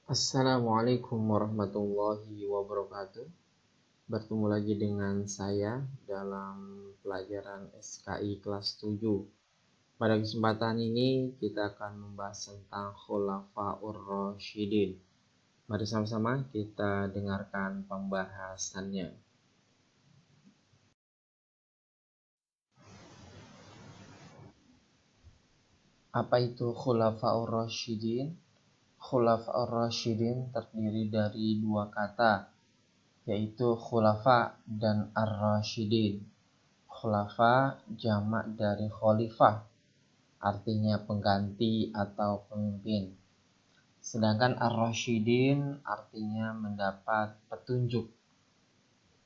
Assalamualaikum warahmatullahi wabarakatuh. Bertemu lagi dengan saya dalam pelajaran SKI kelas 7. Pada kesempatan ini kita akan membahas tentang Khulafaur Rasyidin. Mari sama-sama kita dengarkan pembahasannya. Apa itu Khulafaur Rasyidin? Khulafaur Rasyidin terdiri dari dua kata, yaitu khulafa dan ar-rasyidin. Khulafa jamak dari khalifah, artinya pengganti atau pemimpin. Sedangkan ar-rasyidin artinya mendapat petunjuk.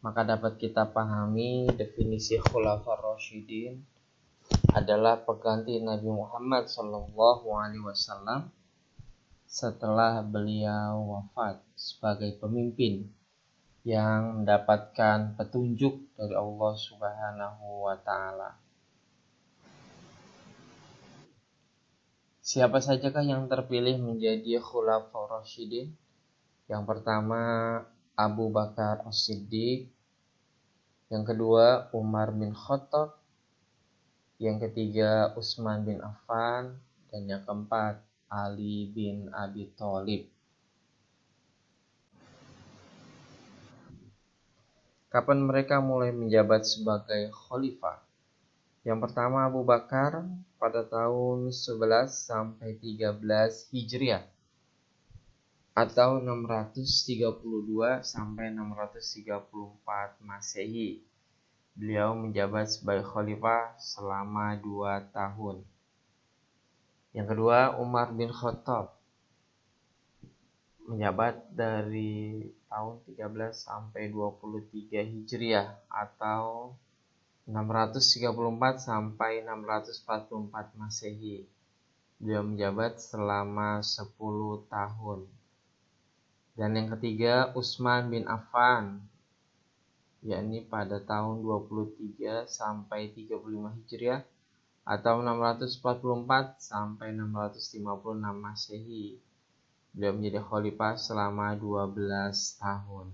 Maka dapat kita pahami definisi khulafa rasyidin adalah pengganti Nabi Muhammad SAW setelah beliau wafat sebagai pemimpin yang mendapatkan petunjuk dari Allah Subhanahu wa Ta'ala. Siapa sajakah yang terpilih menjadi Khulafaur Rasyidin? Yang pertama Abu Bakar As-Siddiq, yang kedua Umar bin Khattab, yang ketiga Utsman bin Affan, dan yang keempat Ali bin Abi Thalib. Kapan mereka mulai menjabat sebagai khalifah? Yang pertama Abu Bakar pada tahun 11 sampai 13 Hijriah atau 632 sampai 634 Masehi. Beliau menjabat sebagai khalifah selama 2 tahun. Yang kedua Umar bin Khattab menjabat dari tahun 13 sampai 23 Hijriah atau 634 sampai 644 Masehi. Beliau menjabat selama 10 tahun. Dan yang ketiga Utsman bin Affan, yakni pada tahun 23 sampai 35 Hijriah atau 644 sampai 656 Masehi. Beliau menjadi khalifah selama 12 tahun.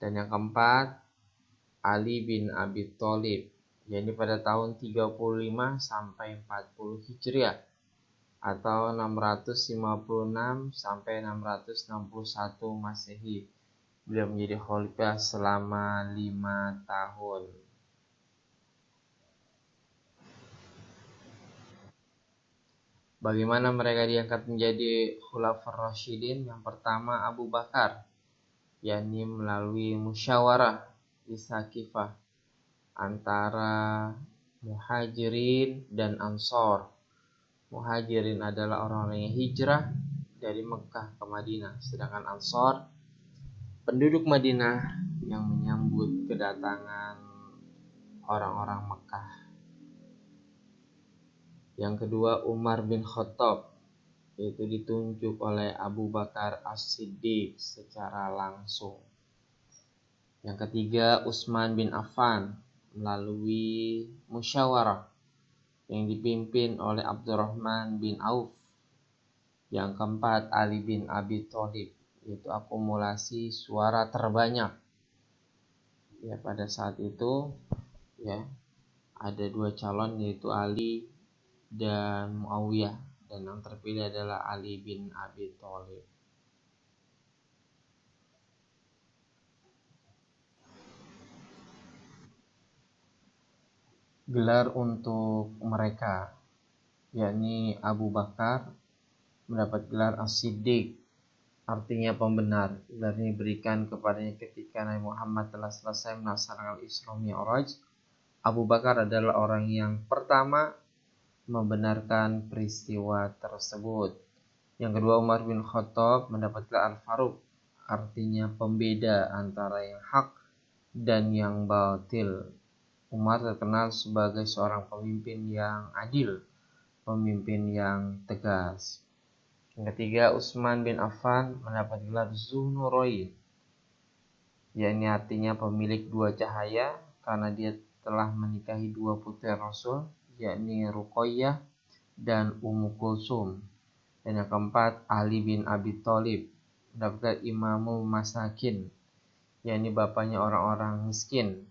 Dan yang keempat Ali bin Abi Thalib, yakni pada tahun 35 sampai 40 Hijriah atau 656 sampai 661 Masehi. Beliau menjadi khalifah selama 5 tahun. Bagaimana mereka diangkat menjadi Khulafaur Rasyidin? Yang pertama Abu Bakar, yakni melalui musyawarah Isakifah antara Muhajirin dan Ansor. Muhajirin adalah orang-orang yang hijrah dari Mekah ke Madinah, sedangkan Ansor penduduk Madinah yang menyambut kedatangan orang-orang Mekah. Yang kedua Umar bin Khattab, yaitu ditunjuk oleh Abu Bakar As-Siddiq secara langsung. Yang ketiga Utsman bin Affan melalui musyawarah yang dipimpin oleh Abdurrahman bin Auf. Yang keempat Ali bin Abi Thalib, yaitu akumulasi suara terbanyak. Ya, pada saat itu ya ada dua calon, yaitu Ali dan Muawiyah, dan yang terpilih adalah Ali bin Abi Thalib. Gelar untuk mereka, yakni Abu Bakar mendapat gelar As-Siddiq, artinya pembenar. Gelar ini diberikan kepadanya ketika Nabi Muhammad telah selesai melaksanakan Isra Mi'raj. Abu Bakar adalah orang yang pertama membenarkan peristiwa tersebut. Yang kedua Umar bin Khattab mendapat gelar Al-Faruq, artinya pembeda antara yang hak dan yang batil. Umar terkenal sebagai seorang pemimpin yang adil, pemimpin yang tegas. Yang ketiga Utsman bin Affan mendapat gelar Dzunurain, yakni artinya pemilik dua cahaya, karena dia telah menikahi dua putri Rasul, yakni Ruqayyah dan Ummu Kulsum. Dan yang keempat, Ali bin Abi Thalib mendapatkan Imamul Masakin, yakni bapaknya orang-orang miskin.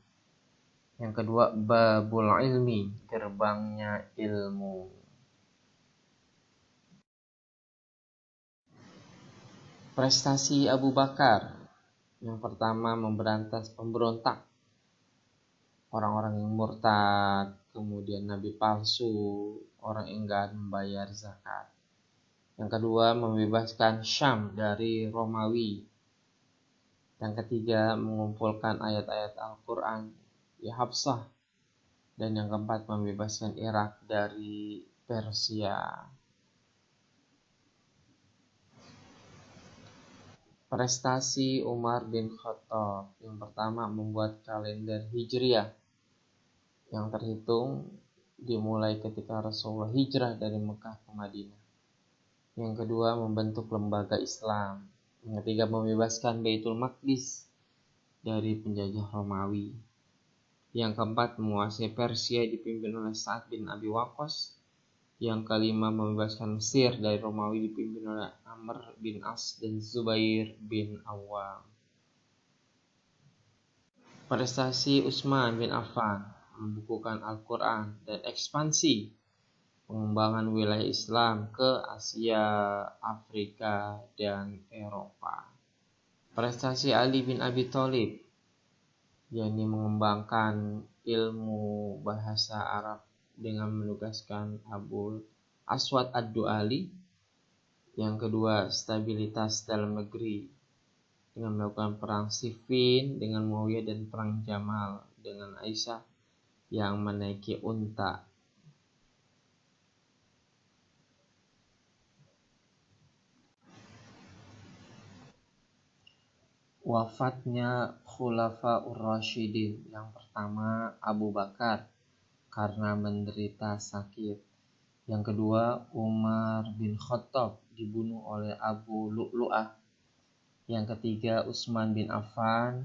Yang kedua, Babul Ilmi, gerbangnya ilmu. Prestasi Abu Bakar. Yang pertama, memberantas pemberontak, orang-orang yang murtad, kemudian nabi palsu, orang enggan membayar zakat. Yang kedua, membebaskan Syam dari Romawi. Yang ketiga, mengumpulkan ayat-ayat Al-Quran di Hafsah. Dan yang keempat, membebaskan Irak dari Persia. Prestasi Umar bin Khattab. Yang pertama, membuat kalender Hijriah yang terhitung dimulai ketika Rasulullah hijrah dari Mekah ke Madinah. Yang kedua, membentuk lembaga Islam. Yang ketiga, membebaskan Baitul Maqdis dari penjajah Romawi. Yang keempat, menguasai Persia dipimpin oleh Sa'ad bin Abi Waqqas. Yang kelima, membebaskan Mesir dari Romawi dipimpin oleh Amr bin As dan Zubair bin Awam. Prestasi Utsman bin Affan, membukukan Al-Quran dan ekspansi pengembangan wilayah Islam ke Asia, Afrika, dan Eropa. Prestasi Ali bin Abi Thalib, yakni mengembangkan ilmu bahasa Arab dengan menugaskan Abu Aswad Ad-Du'ali. Yang kedua, stabilitas dalam negeri dengan melakukan perang Siffin dengan Muawiyah dan perang Jamal dengan Aisyah yang menaiki unta. Wafatnya Khulafaur Rasyidin. Yang pertama, Abu Bakar karena menderita sakit. Yang kedua, Umar bin Khattab dibunuh oleh Abu Lu'lu'ah. Yang ketiga, Utsman bin Affan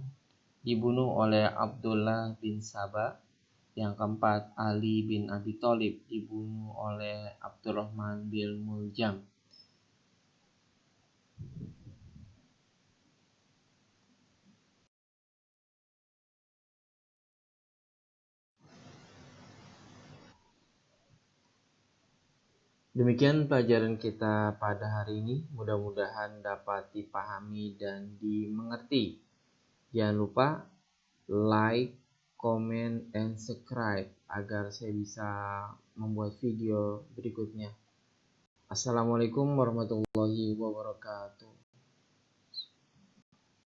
dibunuh oleh Abdullah bin Saba. Yang keempat, Ali bin Abi Thalib dibunuh oleh Abdurrahman bin Muljam. Demikian pelajaran kita pada hari ini. Mudah-mudahan dapat dipahami dan dimengerti. Jangan lupa like, comment, and subscribe agar saya bisa membuat video berikutnya. Assalamualaikum warahmatullahi wabarakatuh.